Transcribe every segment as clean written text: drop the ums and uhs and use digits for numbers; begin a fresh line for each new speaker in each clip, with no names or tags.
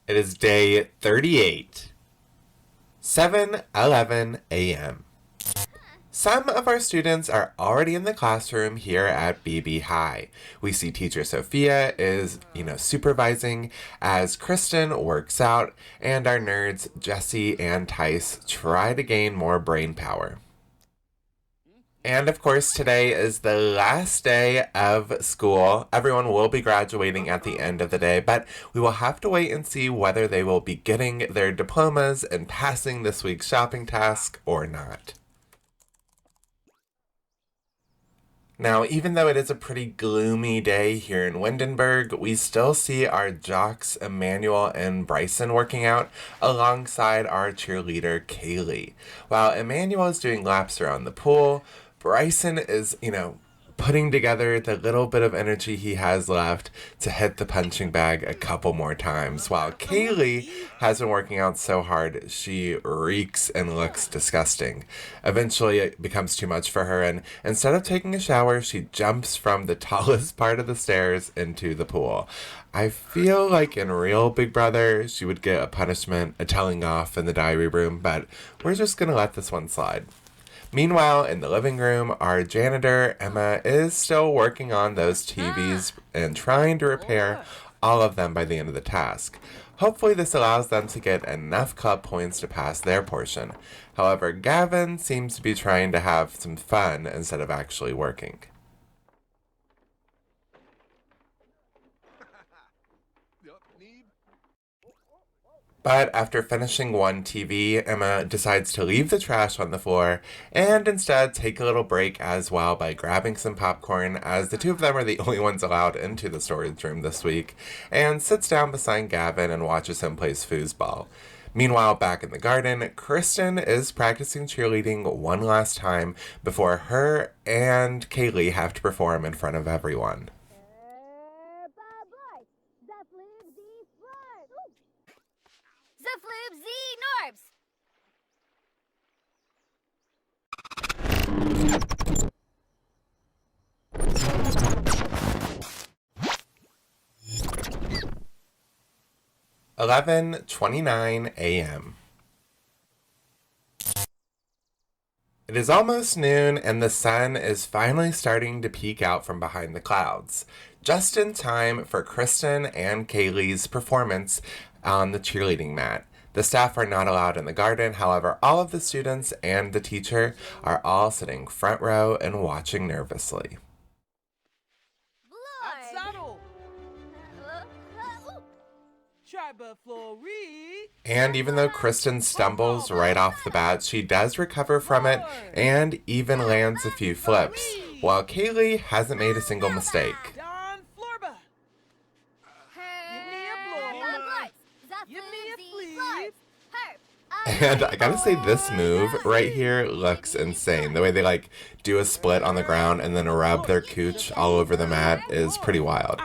It is day 38, 7:11 a.m. Some of our students are already in the classroom here at BB High. We see teacher Sophia is, supervising as Kristen works out, and our nerds Jesse and Tice try to gain more brain power. And of course, today is the last day of school. Everyone will be graduating at the end of the day, but we will have to wait and see whether they will be getting their diplomas and passing this week's shopping task or not. Now, even though it is a pretty gloomy day here in Windenburg, we still see our jocks Emmanuel and Bryson working out alongside our cheerleader Kaylee. While Emmanuel is doing laps around the pool, Bryson is, putting together the little bit of energy he has left to hit the punching bag a couple more times, while Kaylee has been working out so hard she reeks and looks disgusting. Eventually it becomes too much for her, and instead of taking a shower, she jumps from the tallest part of the stairs into the pool. I feel like in real Big Brother she would get a punishment, a telling off in the diary room, but we're just gonna let this one slide. Meanwhile, in the living room, our janitor, Emma, is still working on those TVs and trying to repair all of them by the end of the task. Hopefully this allows them to get enough club points to pass their portion. However, Gavin seems to be trying to have some fun instead of actually working. But after finishing one TV, Emma decides to leave the trash on the floor and instead take a little break as well by grabbing some popcorn, as the two of them are the only ones allowed into the storage room this week, and sits down beside Gavin and watches him play foosball. Meanwhile, back in the garden, Kristen is practicing cheerleading one last time before her and Kaylee have to perform in front of everyone. Norbs. 11:29 a.m. It is almost noon and the sun is finally starting to peek out from behind the clouds, just in time for Kristen and Kaylee's performance on the cheerleading mat. The staff are not allowed in the garden, however, all of the students and the teacher are all sitting front row and watching nervously. And even though Kristen stumbles right off the bat, she does recover from it and even lands a few flips, while Kaylee hasn't made a single mistake. And I gotta say, this move right here looks insane. The way they do a split on the ground and then rub their cooch all over the mat is pretty wild.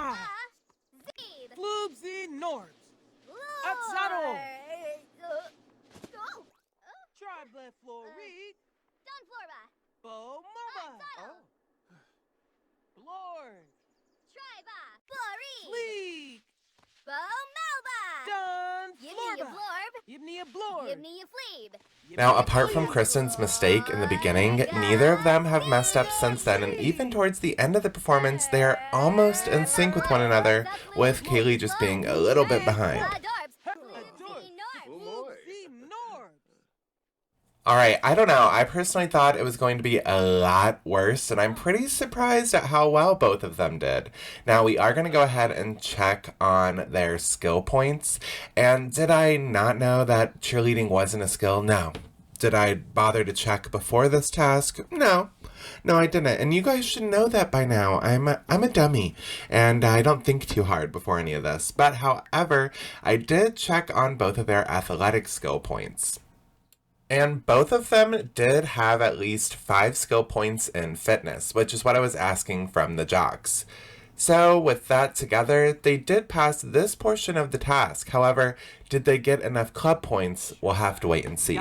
Now, apart from Kristen's mistake in the beginning, neither of them have messed up since then, and even towards the end of the performance, they are almost in sync with one another, with Kaylee just being a little bit behind. Alright, I don't know. I personally thought it was going to be a lot worse, and I'm pretty surprised at how well both of them did. Now, we are going to go ahead and check on their skill points. And did I not know that cheerleading wasn't a skill? No. Did I bother to check before this task? No. No, I didn't. And you guys should know that by now. I'm a dummy, and I don't think too hard before any of this. But however, I did check on both of their athletic skill points. And both of them did have at least 5 skill points in fitness, which is what I was asking from the jocks. So with that together, they did pass this portion of the task. However, did they get enough club points? We'll have to wait and see.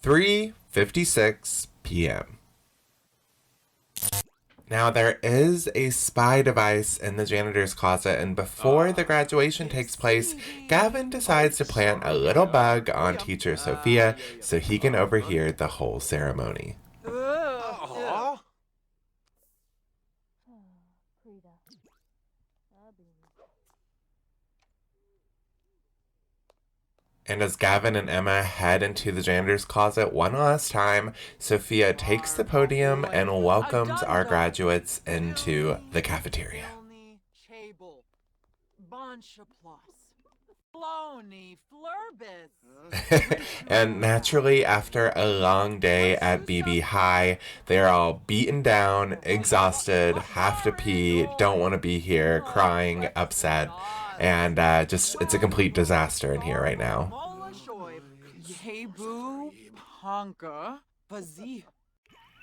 3:56 p.m. Now, there is a spy device in the janitor's closet, and before the graduation takes place, Gavin decides to plant a little bug on teacher Sophia so he can overhear the whole ceremony. And as Gavin and Emma head into the janitor's closet one last time, Sophia takes the podium and welcomes our graduates into the cafeteria. And naturally, after a long day at BB High, they're all beaten down, exhausted, have to pee, don't want to be here, crying, upset, and it's a complete disaster in here right now.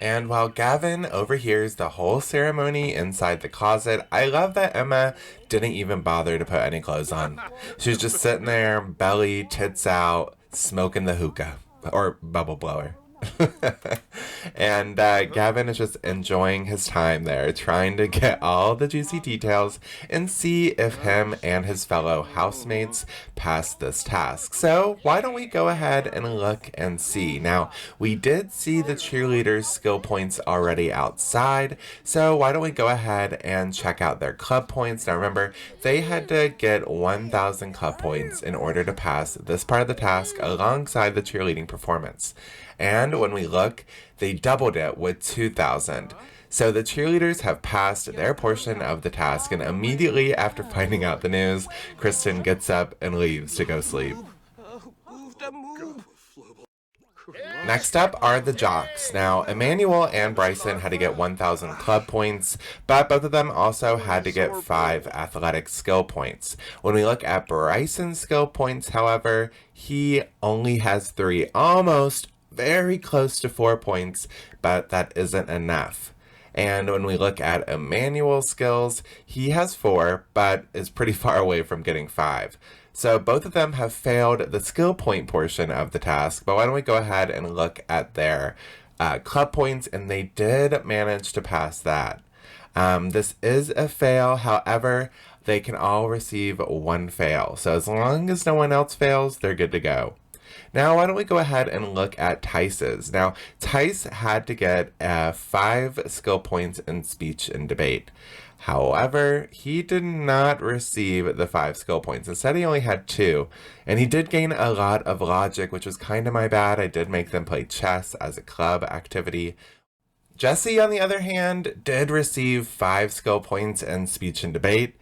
And while Gavin overhears the whole ceremony inside the closet, I love that Emma didn't even bother to put any clothes on. She's just sitting there, belly, tits out, smoking the hookah, or bubble blower. And Gavin is just enjoying his time there, trying to get all the juicy details and see if him and his fellow housemates pass this task. So why don't we go ahead and look and see. Now, we did see the cheerleaders' skill points already outside, so why don't we go ahead and check out their club points. Now remember, they had to get 1,000 club points in order to pass this part of the task alongside the cheerleading performance. And when we look, they doubled it with 2,000. So the cheerleaders have passed their portion of the task, and immediately after finding out the news, Kristen gets up and leaves to go sleep. Next up are the jocks. Now, Emmanuel and Bryson had to get 1,000 club points, but both of them also had to get 5 athletic skill points. When we look at Bryson's skill points, however, he only has 3, almost very close to 4 points, but that isn't enough. And when we look at Emmanuel's skills, he has 4, but is pretty far away from getting 5. So both of them have failed the skill point portion of the task, but why don't we go ahead and look at their club points, and they did manage to pass that. This is a fail, however, they can all receive 1 fail. So as long as no one else fails, they're good to go. Now, why don't we go ahead and look at Tice's. Now, Tice had to get 5 skill points in speech and debate. However, he did not receive the 5 skill points. Instead, he only had 2. And he did gain a lot of logic, which was kind of my bad. I did make them play chess as a club activity. Jesse, on the other hand, did receive 5 skill points in speech and debate.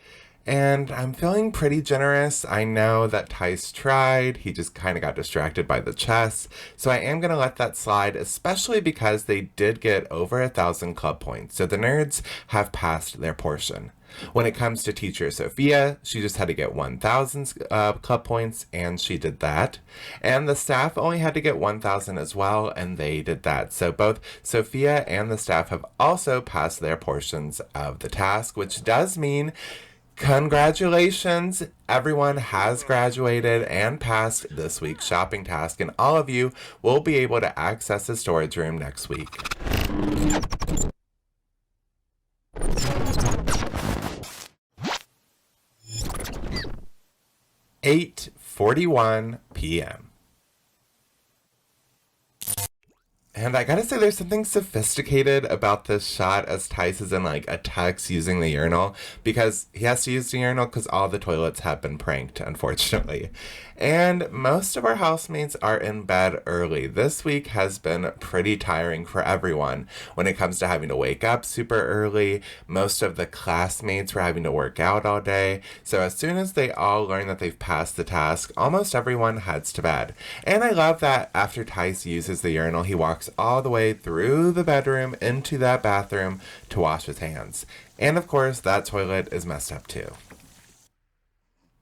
And I'm feeling pretty generous. I know that Tice tried. He just kind of got distracted by the chess. So I am going to let that slide, especially because they did get over 1,000 club points. So the nerds have passed their portion. When it comes to teacher Sophia, she just had to get 1,000 club points, and she did that. And the staff only had to get 1,000 as well, and they did that. So both Sophia and the staff have also passed their portions of the task, which does mean congratulations, everyone has graduated and passed this week's shopping task, and all of you will be able to access the storage room next week. (8:41 p.m.) And I gotta say, there's something sophisticated about this shot as Tice is in like a tux using the urinal, because he has to use the urinal because all the toilets have been pranked, unfortunately. And most of our housemates are in bed early. This week has been pretty tiring for everyone when it comes to having to wake up super early. Most of the classmates were having to work out all day. So as soon as they all learn that they've passed the task, almost everyone heads to bed. And I love that after Tice uses the urinal, he walks all the way through the bedroom into that bathroom to wash his hands. And of course, that toilet is messed up too.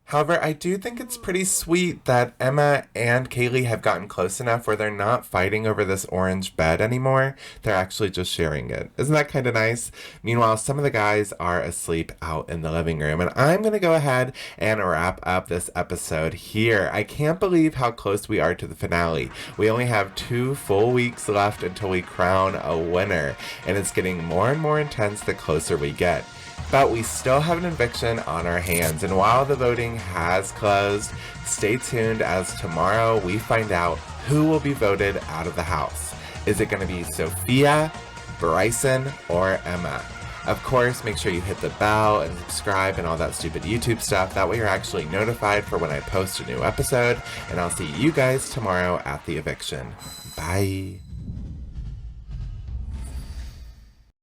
However, I do think it's pretty sweet that Emma and Kaylee have gotten close enough where they're not fighting over this orange bed anymore. They're actually just sharing it. Isn't that kind of nice? Meanwhile, some of the guys are asleep out in the living room. And I'm going to go ahead and wrap up this episode here. I can't believe how close we are to the finale. We only have 2 full weeks left until we crown a winner. And it's getting more and more intense the closer we get. But we still have an eviction on our hands, and while the voting has closed, stay tuned as tomorrow we find out who will be voted out of the house. Is it going to be Sophia, Bryson, or Emma? Of course, make sure you hit the bell and subscribe and all that stupid YouTube stuff. That way you're actually notified for when I post a new episode, and I'll see you guys tomorrow at the eviction. Bye.